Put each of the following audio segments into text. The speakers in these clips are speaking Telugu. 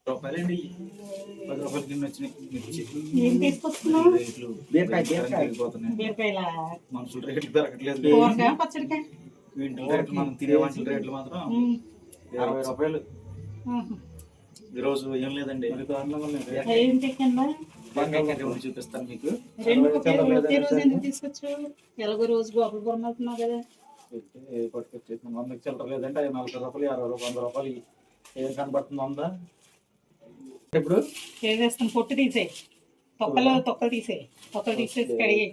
రూపాయలండి 10 రూపాయల కింద వచ్చినాయి మిర్చి. ఏం తీసుకొస్తున్నావు? రేట్లు బీరకాయల మనుషుల రేట్లు దొరకట్లేదు. పచ్చడికాయ వీటి రేట్లు మనం తినే వంటల రేట్లు మాత్రం 60 రూపాయలు. ఈరోజు ఏం లేదండి, ఏంటి కింద వంకాయ కర్రీ ఒకటి చూపిస్తాను మీకు. ఒకే రోజు ఎందుకు తీసుకొచ్చు? ఎలాగో రోజు గోపలు పొరమవుతున్నావు కదా. పట్టుకొచ్చేసి వందకి చిల్లర లేదంటే 40 రూపాయలు, 50 రూపాయలు, 100 రూపాయలు ఏం కనబడుతుంది ఉందా? ఇప్పుడు చేసేస్తాను. పొట్టు తీసేయి, తొక్కలు తీసేయి, తొక్కలు తీసేసి కడిగి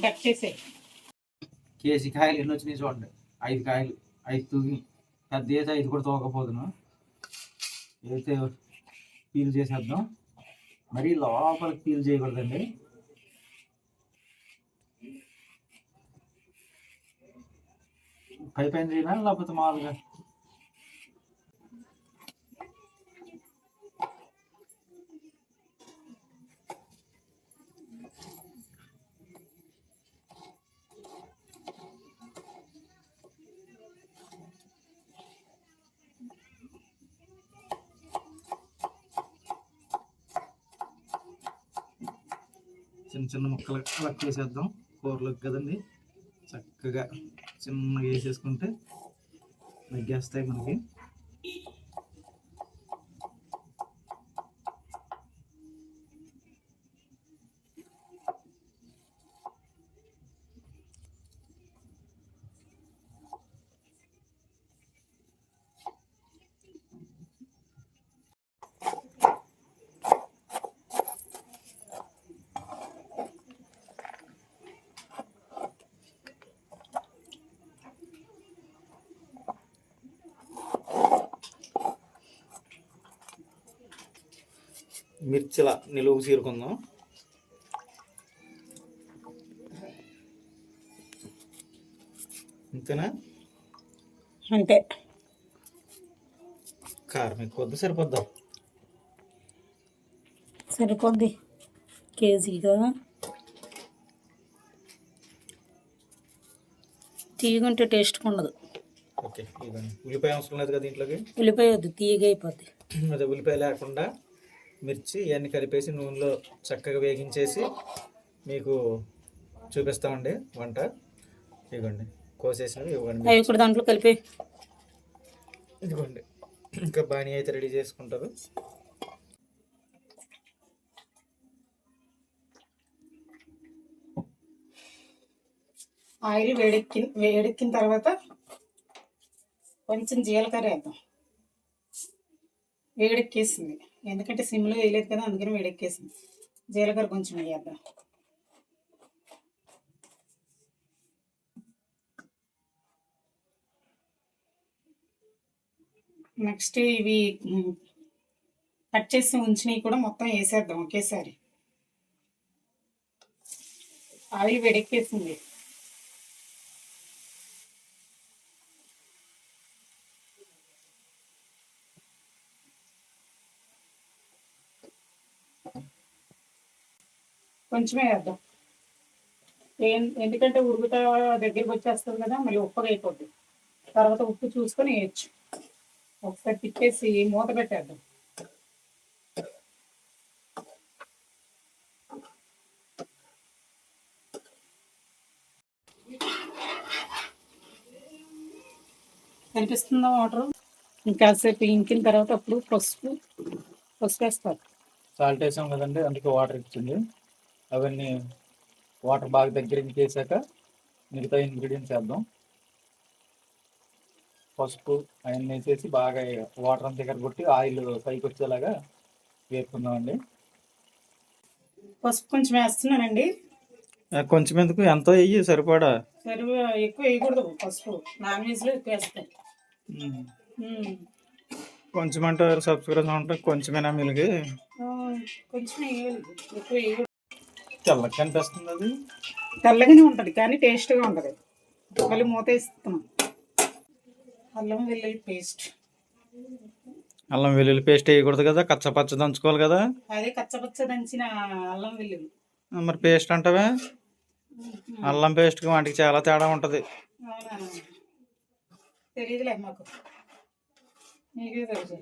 కట్ చేసేయి. కేజీ కాయలు ఎన్ని వచ్చినాయి చూడండి. 5 కాయలు, 5 తూగి పెద్ద అయితే 5 కూడా తోకపోదును. అయితే పీల్ చేసేద్దాం. మరీ లోపలికి పీల్ చేయకూడదండి. పైన చేయనా లేకపోతే మామూలుగా? చిన్న చిన్న ముక్కలు కలెక్ట్ చేసేద్దాం. కూరలోకి కదండి, చక్కగా చిన్నగా వేసేసుకుంటే మగ్గేస్తాయి మనకి. మిర్చిల నిలువు చీరుకుందాం. అంతేనా? అంతే. కారం ఎక్కువ సరిపోద్దాం. సరిపోద్ది కేజీగా. తీయగుంటే టేస్ట్ ఉండదు. ఓకే, ఇవ్వండి. ఉల్లిపాయ అవసరం లేదు కదా దీంట్లోకి? ఉల్లిపాయ వద్దు, తీయగా అయిపోద్ది. అదే ఉల్లిపాయ లేకుండా మిర్చి ఇవన్నీ కలిపేసి నూనెలో చక్కగా వేగించేసి మీకు చూపిస్తామండి వంట. ఇదిగోండి కోసేసినవి, ఇవ్వండి అవి కూడా దాంట్లో కలిపి. ఇదిగోండి, ఇంకా బాణీ అయితే రెడీ చేసుకుంటారు. ఆయిల్ వేడెక్కిన తర్వాత కొంచెం జీలకర్ర వేద్దాం. వేడెక్కేసింది, ఎందుకంటే సిమ్లో వేయలేదు కదా, అందుకని వేడెక్కేసింది. జీలకర్ర కొంచెం వేద్దాం. నెక్స్ట్ ఇవి కట్ చేసి ఉంచినవి కూడా మొత్తం వేసేద్దాం ఒకేసారి. ఆయిల్ వేడెక్కేసింది. కొంచెమే వేద్దాం, ఎందుకంటే ఉడుకుతా దగ్గరికి వచ్చేస్తుంది కదా, మళ్ళీ ఉప్పగా అయిపోద్ది. తర్వాత ఉప్పు చూసుకొని వేయచ్చు. ఒకసారి తిప్పేసి మూత పెట్టేద్దాం. కనిపిస్తుందా వాటర్? ఇంకాసేపు ఇంకిన తర్వాత అప్పుడు పసుపు వేస్తారు. సాల్ట్ వేసాం కదండి, అందుకే వాటర్ ఇచ్చింది. అవన్నీ వాటర్ బాగా దగ్గరికి చేశాక మిగతా ఇంగ్రీడియంట్స్ వేద్దాం. పసుపు అవన్నీ వేసేసి బాగా వాటర్ అంతా దగ్గర కొట్టి ఆయిల్ పైకి వచ్చేలాగా వేపుకుందామండి. పసుపు కొంచెం వేస్తున్నానండి. కొంచెం ఎందుకు, ఎంతో వెయ్యి సరిపడా. ఎక్కువ వేయకూడదు పసుపు, నాన్ వెజ్లో ఎక్కువ వేస్తాయి. కొంచెం అంటారు సబ్స్క్రైబ్ అంటే కొంచెమేనా మిలిగి? కొంచెం వేయాలి, ఎక్కువ వేయకూడదు. తెల్లగా కనిపిస్తుంది. అది తెల్లగానే ఉంటుంది కానీ టేస్ట్గా ఉంటుంది. మళ్ళీ మూత వేస్తున్నాం. అల్లం వెల్లుల్లి పేస్ట్. అల్లం వెల్లుల్లి పేస్ట్ వేయకూడదు కదా, కచ్చపచ్చ దంచుకోవాలి కదా. అదే కచ్చపచ్చ దంచిన అల్లం వెల్లుల్లి. మరి పేస్ట్ అంటావా? అల్లం పేస్ట్కి వాటికి చాలా తేడా ఉంటుంది. తెలియదులే మాకు, నీకే తెలుసు.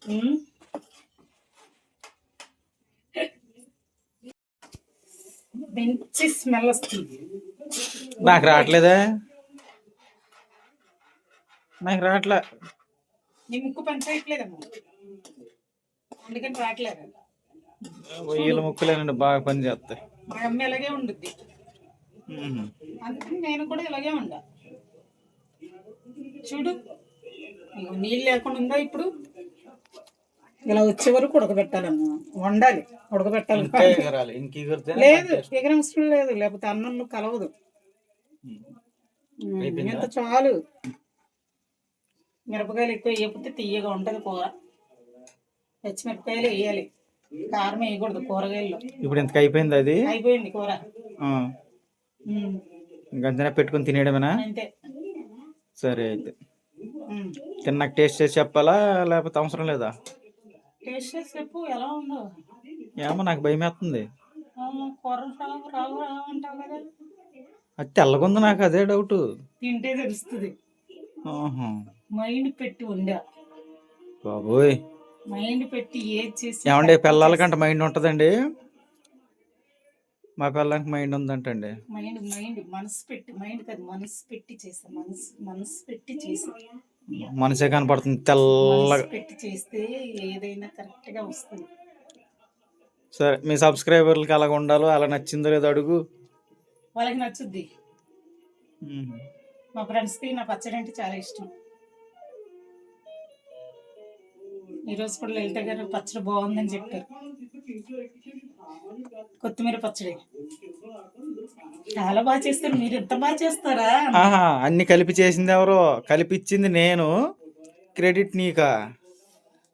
ఉమ్. మంచి స్మెల్ వస్తుంది. నాకు రావట్లేదా? నాకు రావట్లే. నీ ముక్కు పని చేయట్లేదమ్మా, అందుకని రావట్లేదు. వీళ్ళ ముక్కులేనండి బాగా పని చేస్తాయి. మా అమ్మ ఇలాగే ఉండుద్ది, అందుకని నేను కూడా ఇలాగే ఉండా. చూడు, ఇగో నీళ్ళు లేకుండా ఉందా ఇప్పుడు. ఇలా వచ్చే వరకు ఉడకబెట్టాలమ్మా, వండాలి, ఉడకబెట్టాలి. లేదు ఎగరవసరం లేదు, లేకపోతే అన్నంలో కలవదు. ఇంత చాలు. మిరపకాయలు ఎక్కువ వేయకపోతే తీయగా ఉంటుంది కూర. పచ్చిమిరపకాయలు వేయాలి, కారం వేయకూడదు కూరగాయల్లో. ఇప్పుడు ఇంతకు అయిపోయింది, అది అయిపోయింది కూర. గంజన పెట్టుకుని తినేయడమేనా? అంతే. సరే అయితే తిన్నాక టేస్ట్ చేసి చెప్పాలా లేకపోతే అవసరం లేదా? టేస్ట్ చేసి చెప్పు ఎలా ఉందో. ఏమో నాకు భయం వేస్తుంది. కూర రావు రావు రావు అంటావు కదా, అది తెల్లగుంది, నాకు అదే డౌట్. తింటే తెలుస్తుంది. మైండ్ పెట్టి ఉండా బాబోయ్. మైండ్ పెట్టి ఏది చేసి. ఏమండి పిల్లలకంటే మైండ్ ఉంటుందండి? మా పిల్లలకి మైండ్ ఉందంటండి. మైండ్ మైండ్ మనసు పెట్టి, మైండ్ కాదు మనసు పెట్టి చేస్తా. మనసు పెట్టి చేసి, మనసే కనపడుతుంది తెల్లగా పెట్టి చేస్తే ఏదైనా కరెక్ట్ గా వస్తుంది. సరే మీ సబ్స్క్రైబర్లకి అలాగ ఉండాలో, అలా నచ్చిందో లేదో అడుగు. వాళ్ళకి నచ్చుద్ది. మా ఫ్రెండ్స్కి నా పచ్చడి అంటే చాలా ఇష్టం. ఈరోజు కూడా లలిత గారు పచ్చడి బాగుందని చెప్పారు. కొత్తిమీర పచ్చడి చాలా బాగా చేస్తారు. మీరు ఎంత బాగా చేస్తారా? అన్ని కలిపి చేసింది ఎవరో? కలిపి ఇచ్చింది నేను. క్రెడిట్ నీకా?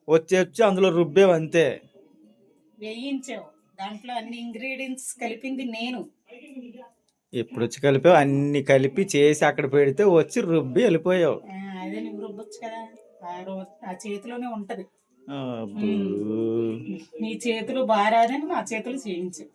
వచ్చి అందులో రుబ్బేవు అంతే. వేయించావు, దాంట్లో అన్ని ఇంగ్రీడియంట్స్ కలిపింది నేను. ఎప్పుడు వచ్చి కలిపావు? అన్ని కలిపి చేసి అక్కడ పెడితే వచ్చి రుబ్బి వెళ్ళిపోయావు. అదే నువ్వు రుబ్బొచ్చు కదా, ఆ చేతిలోనే ఉంటది. నీ చేతులు బారాదని నా చేతులు చేయించు.